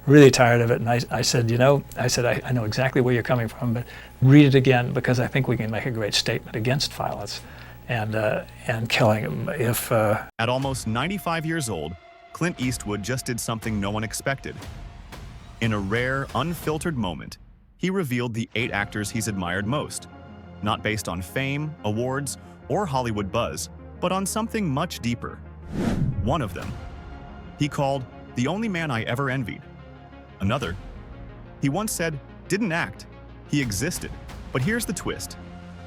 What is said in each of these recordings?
really tired of it. And I said, I know exactly where you're coming from, but read it again, because I think we can make a great statement against violence and killing. At almost 95 years old, Clint Eastwood just did something no one expected. In a rare, unfiltered moment, he revealed the 8 actors he's admired most, not based on fame, awards, or Hollywood buzz, but on something much deeper. One of them, he called the only man I ever envied. Another, he once said, didn't act, he existed. But here's the twist.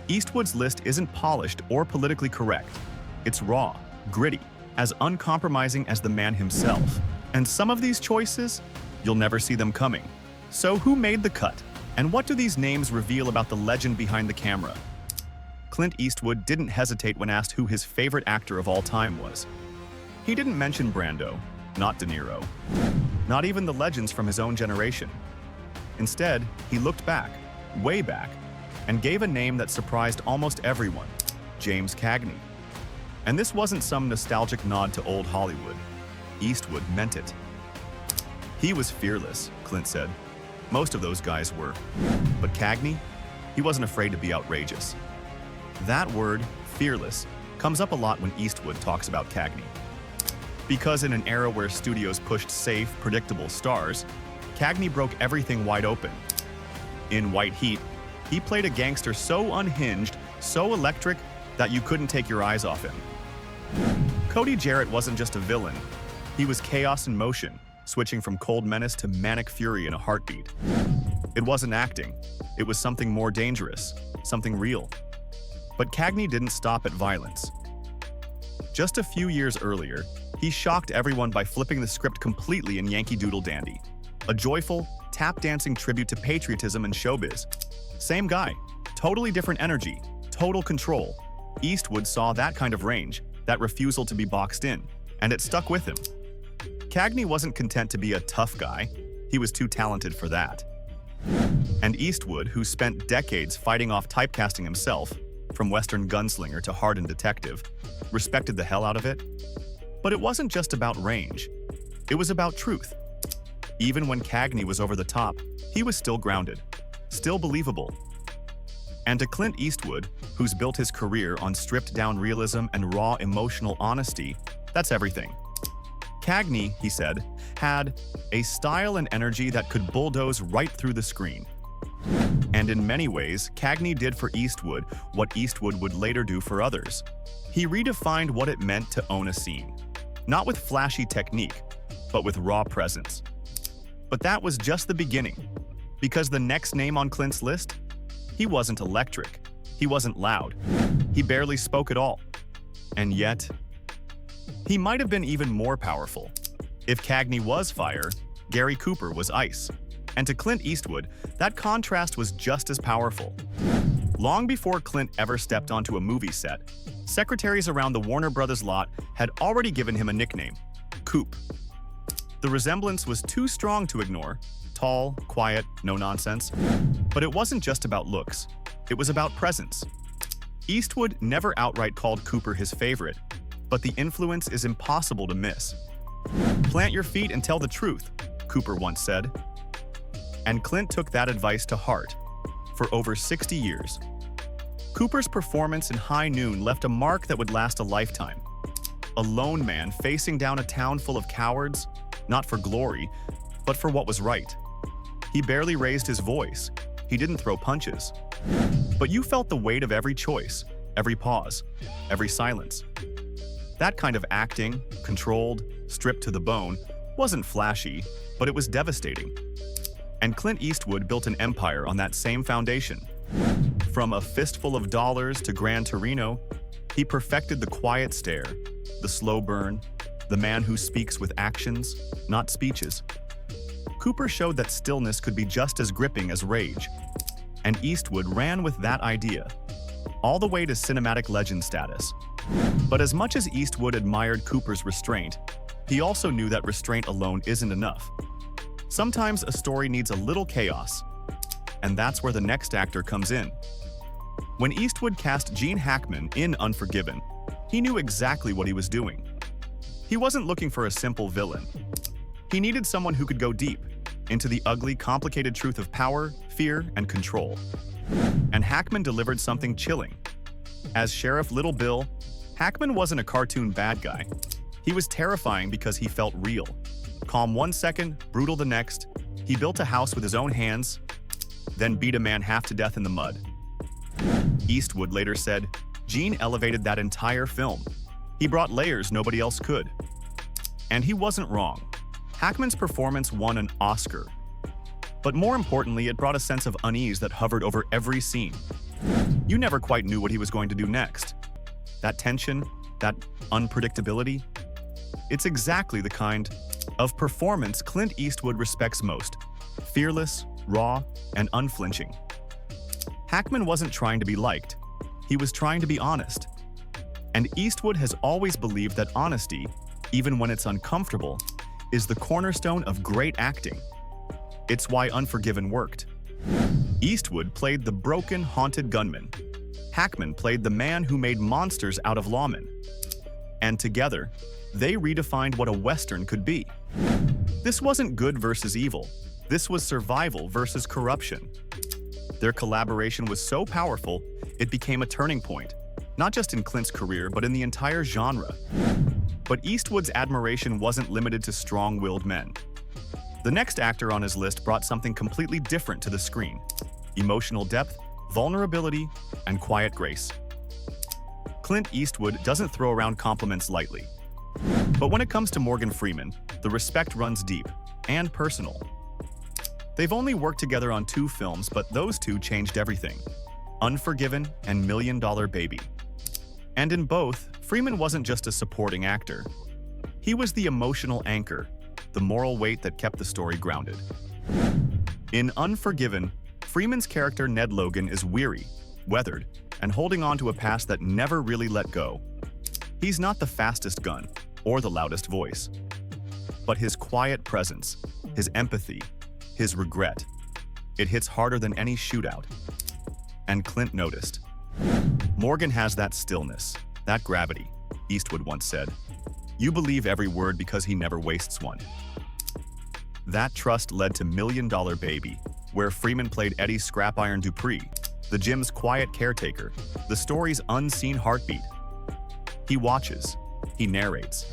Eastwood's list isn't polished or politically correct. It's raw, gritty, as uncompromising as the man himself. And some of these choices, you'll never see them coming. So who made the cut? And what do these names reveal about the legend behind the camera? Clint Eastwood didn't hesitate when asked who his favorite actor of all time was. He didn't mention Brando, not De Niro, not even the legends from his own generation. Instead, he looked back, way back, and gave a name that surprised almost everyone, James Cagney. And this wasn't some nostalgic nod to old Hollywood. Eastwood meant it. He was fearless, Clint said. Most of those guys were. But Cagney, he wasn't afraid to be outrageous. That word, fearless, comes up a lot when Eastwood talks about Cagney. Because in an era where studios pushed safe, predictable stars, Cagney broke everything wide open. In White Heat, he played a gangster so unhinged, so electric, that you couldn't take your eyes off him. Cody Jarrett wasn't just a villain. He was chaos in motion, switching from cold menace to manic fury in a heartbeat. It wasn't acting. It was something more dangerous, something real. But Cagney didn't stop at violence. Just a few years earlier, he shocked everyone by flipping the script completely in Yankee Doodle Dandy, a joyful, tap-dancing tribute to patriotism and showbiz. Same guy, totally different energy, total control. Eastwood saw that kind of range, that refusal to be boxed in, and it stuck with him. Cagney wasn't content to be a tough guy. He was too talented for that. And Eastwood, who spent decades fighting off typecasting himself, from Western gunslinger to hardened detective, respected the hell out of it. But it wasn't just about range. It was about truth. Even when Cagney was over the top, he was still grounded, still believable. And to Clint Eastwood, who's built his career on stripped-down realism and raw emotional honesty, that's everything. Cagney, he said, had a style and energy that could bulldoze right through the screen. And in many ways, Cagney did for Eastwood what Eastwood would later do for others. He redefined what it meant to own a scene. Not with flashy technique, but with raw presence. But that was just the beginning. Because the next name on Clint's list, he wasn't electric. He wasn't loud. He barely spoke at all. And yet, he might have been even more powerful. If Cagney was fire, Gary Cooper was ice. And to Clint Eastwood, that contrast was just as powerful. Long before Clint ever stepped onto a movie set, secretaries around the Warner Brothers lot had already given him a nickname, Coop. The resemblance was too strong to ignore. Tall, quiet, no nonsense. But it wasn't just about looks. It was about presence. Eastwood never outright called Cooper his favorite, but the influence is impossible to miss. "Plant your feet and tell the truth," Cooper once said. And Clint took that advice to heart. For over 60 years, Cooper's performance in High Noon left a mark that would last a lifetime. A lone man facing down a town full of cowards, not for glory, but for what was right. He barely raised his voice. He didn't throw punches. But you felt the weight of every choice, every pause, every silence. That kind of acting, controlled, stripped to the bone, wasn't flashy, but it was devastating. And Clint Eastwood built an empire on that same foundation. From A Fistful of Dollars to Gran Torino, he perfected the quiet stare, the slow burn, the man who speaks with actions, not speeches. Cooper showed that stillness could be just as gripping as rage. And Eastwood ran with that idea, all the way to cinematic legend status. But as much as Eastwood admired Cooper's restraint, he also knew that restraint alone isn't enough. Sometimes a story needs a little chaos, and that's where the next actor comes in. When Eastwood cast Gene Hackman in Unforgiven, he knew exactly what he was doing. He wasn't looking for a simple villain. He needed someone who could go deep, into the ugly, complicated truth of power, fear, and control. And Hackman delivered something chilling. As Sheriff Little Bill, Hackman wasn't a cartoon bad guy. He was terrifying because he felt real. Calm one second, brutal the next. He built a house with his own hands, then beat a man half to death in the mud. Eastwood later said, "Gene elevated that entire film. He brought layers nobody else could." And he wasn't wrong. Hackman's performance won an Oscar. But more importantly, it brought a sense of unease that hovered over every scene. You never quite knew what he was going to do next. That tension, that unpredictability, it's exactly the kind of performance Clint Eastwood respects most. Fearless, raw, and unflinching. Hackman wasn't trying to be liked. He was trying to be honest. And Eastwood has always believed that honesty, even when it's uncomfortable, is the cornerstone of great acting. It's why Unforgiven worked. Eastwood played the broken, haunted gunman. Hackman played the man who made monsters out of lawmen. And together, they redefined what a Western could be. This wasn't good versus evil. This was survival versus corruption. Their collaboration was so powerful, it became a turning point, not just in Clint's career, but in the entire genre. But Eastwood's admiration wasn't limited to strong-willed men. The next actor on his list brought something completely different to the screen: emotional depth, vulnerability, and quiet grace. Clint Eastwood doesn't throw around compliments lightly. But when it comes to Morgan Freeman, the respect runs deep and personal. They've only worked together on 2 films, but those 2 changed everything: Unforgiven and $1 Million Baby. And in both, Freeman wasn't just a supporting actor. He was the emotional anchor, the moral weight that kept the story grounded. In Unforgiven, Freeman's character Ned Logan is weary, weathered, and holding on to a past that never really let go. He's not the fastest gun or the loudest voice, but his quiet presence, his empathy, his regret, it hits harder than any shootout. And Clint noticed. "Morgan has that stillness, that gravity," Eastwood once said. "You believe every word because he never wastes one." That trust led to $1 Million Baby, where Freeman played Eddie Scrap Iron Dupree, the gym's quiet caretaker, the story's unseen heartbeat. He watches, he narrates,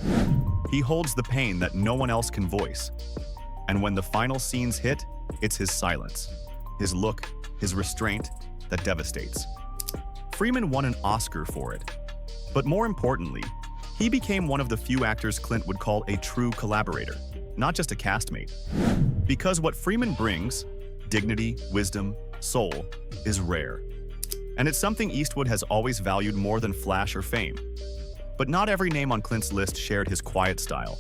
he holds the pain that no one else can voice. And when the final scenes hit, it's his silence, his look, his restraint that devastates. Freeman won an Oscar for it. But more importantly, he became one of the few actors Clint would call a true collaborator, not just a castmate. Because what Freeman brings, dignity, wisdom, soul, is rare. And it's something Eastwood has always valued more than flash or fame. But not every name on Clint's list shared his quiet style.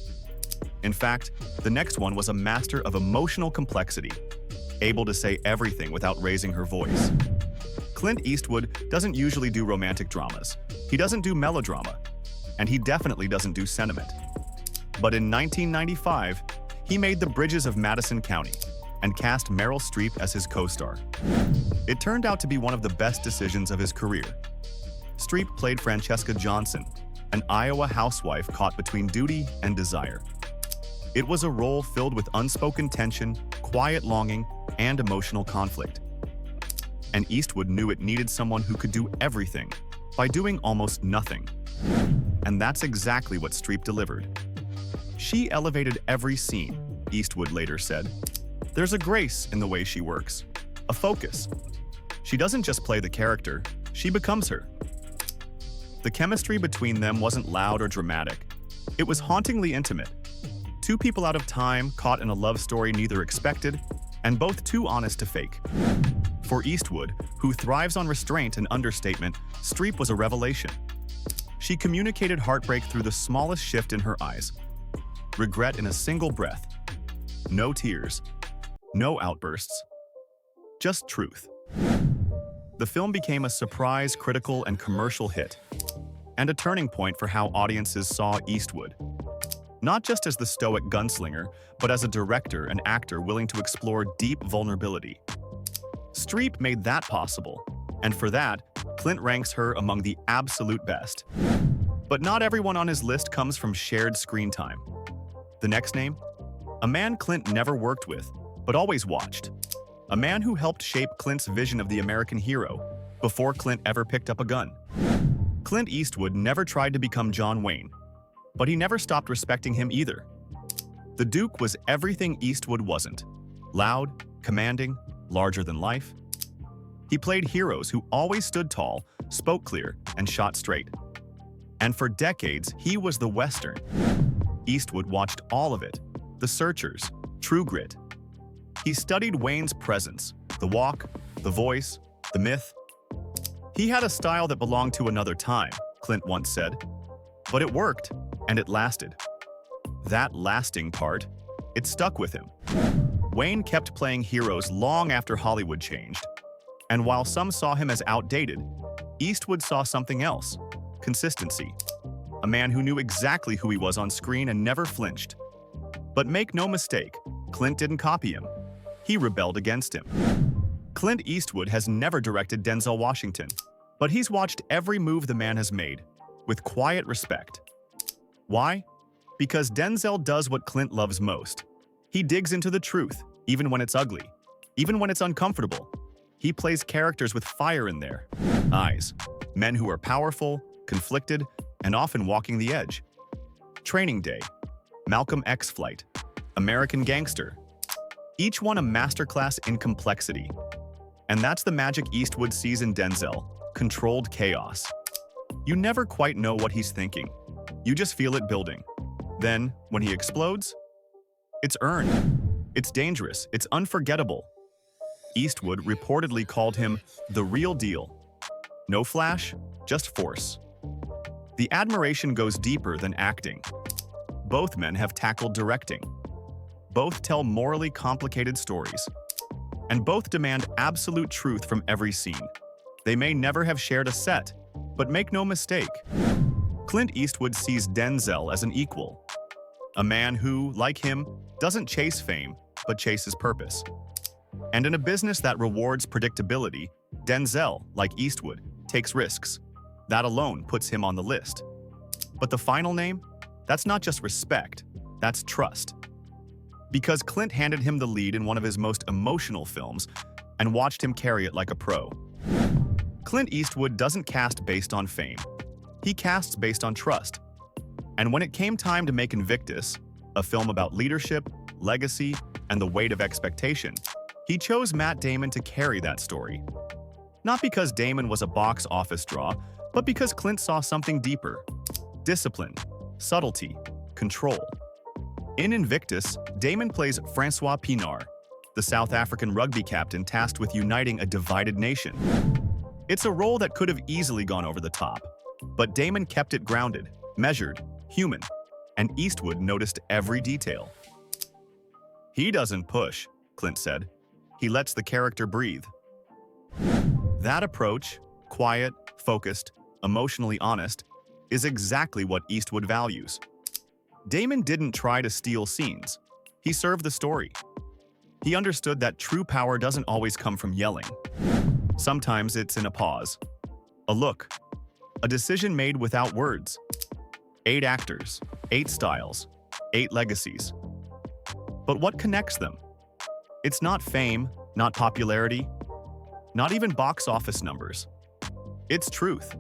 In fact, the next one was a master of emotional complexity, able to say everything without raising her voice. Clint Eastwood doesn't usually do romantic dramas. He doesn't do melodrama. And he definitely doesn't do sentiment. But in 1995, he made The Bridges of Madison County and cast Meryl Streep as his co-star. It turned out to be one of the best decisions of his career. Streep played Francesca Johnson, an Iowa housewife caught between duty and desire. It was a role filled with unspoken tension, quiet longing, and emotional conflict. And Eastwood knew it needed someone who could do everything by doing almost nothing. And that's exactly what Streep delivered. She elevated every scene, Eastwood later said. There's a grace in the way she works, a focus. She doesn't just play the character, she becomes her. The chemistry between them wasn't loud or dramatic. It was hauntingly intimate. 2 people out of time caught in a love story neither expected, and both too honest to fake. For Eastwood, who thrives on restraint and understatement, Streep was a revelation. She communicated heartbreak through the smallest shift in her eyes. Regret in a single breath. No tears. No outbursts. Just truth. The film became a surprise critical and commercial hit, and a turning point for how audiences saw Eastwood. Not just as the stoic gunslinger, but as a director and actor willing to explore deep vulnerability. Streep made that possible, and for that, Clint ranks her among the absolute best. But not everyone on his list comes from shared screen time. The next name? A man Clint never worked with, but always watched. A man who helped shape Clint's vision of the American hero before Clint ever picked up a gun. Clint Eastwood never tried to become John Wayne, but he never stopped respecting him either. The Duke was everything Eastwood wasn't. Loud, commanding, larger than life. He played heroes who always stood tall, spoke clear, and shot straight. And for decades, he was the Western. Eastwood watched all of it. The Searchers, True Grit. He studied Wayne's presence, the walk, the voice, the myth. He had a style that belonged to another time, Clint once said. But it worked, and it lasted. That lasting part, it stuck with him. Wayne kept playing heroes long after Hollywood changed. And while some saw him as outdated, Eastwood saw something else: consistency. A man who knew exactly who he was on screen and never flinched. But make no mistake, Clint didn't copy him. He rebelled against him. Clint Eastwood has never directed Denzel Washington, but he's watched every move the man has made, with quiet respect. Why? Because Denzel does what Clint loves most. He digs into the truth, even when it's ugly, even when it's uncomfortable. He plays characters with fire in their eyes, men who are powerful, conflicted, and often walking the edge. Training Day, Malcolm X Flight, American Gangster. Each one a masterclass in complexity. And that's the magic Eastwood sees in Denzel: controlled chaos. You never quite know what he's thinking. You just feel it building. Then, when he explodes, it's earned. It's dangerous. It's unforgettable. Eastwood reportedly called him the real deal. No flash, just force. The admiration goes deeper than acting. Both men have tackled directing. Both tell morally complicated stories. And both demand absolute truth from every scene. They may never have shared a set, but make no mistake, Clint Eastwood sees Denzel as an equal. A man who, like him, doesn't chase fame, but chases purpose. And in a business that rewards predictability, Denzel, like Eastwood, takes risks. That alone puts him on the list. But the final name? That's not just respect, that's trust. Because Clint handed him the lead in one of his most emotional films and watched him carry it like a pro. Clint Eastwood doesn't cast based on fame. He casts based on trust. And when it came time to make Invictus, a film about leadership, legacy, and the weight of expectation, he chose Matt Damon to carry that story. Not because Damon was a box office draw, but because Clint saw something deeper: discipline, subtlety, control. In Invictus, Damon plays Francois Pienaar, the South African rugby captain tasked with uniting a divided nation. It's a role that could have easily gone over the top, but Damon kept it grounded, measured, human, and Eastwood noticed every detail. He doesn't push, Clint said. He lets the character breathe. That approach, quiet, focused, emotionally honest, is exactly what Eastwood values. Damon didn't try to steal scenes. He served the story. He understood that true power doesn't always come from yelling. Sometimes it's in a pause, a look, a decision made without words. 8 actors, 8 styles, 8 legacies. But what connects them? It's not fame, not popularity, not even box office numbers. It's truth.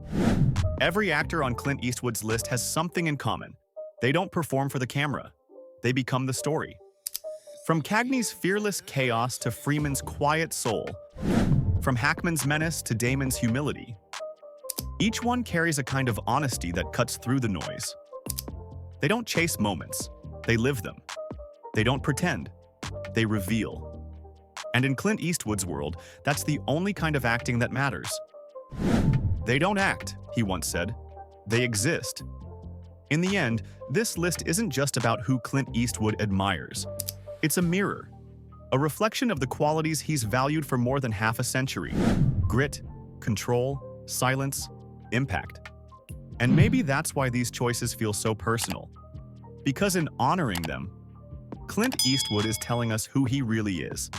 Every actor on Clint Eastwood's list has something in common. They don't perform for the camera. They become the story. From Cagney's fearless chaos to Freeman's quiet soul, from Hackman's menace to Damon's humility, each one carries a kind of honesty that cuts through the noise. They don't chase moments. They live them. They don't pretend. They reveal. And in Clint Eastwood's world, that's the only kind of acting that matters. They don't act, he once said. They exist. In the end, this list isn't just about who Clint Eastwood admires. It's a mirror, a reflection of the qualities he's valued for more than half a century: grit, control, silence, impact. And maybe that's why these choices feel so personal. Because in honoring them, Clint Eastwood is telling us who he really is.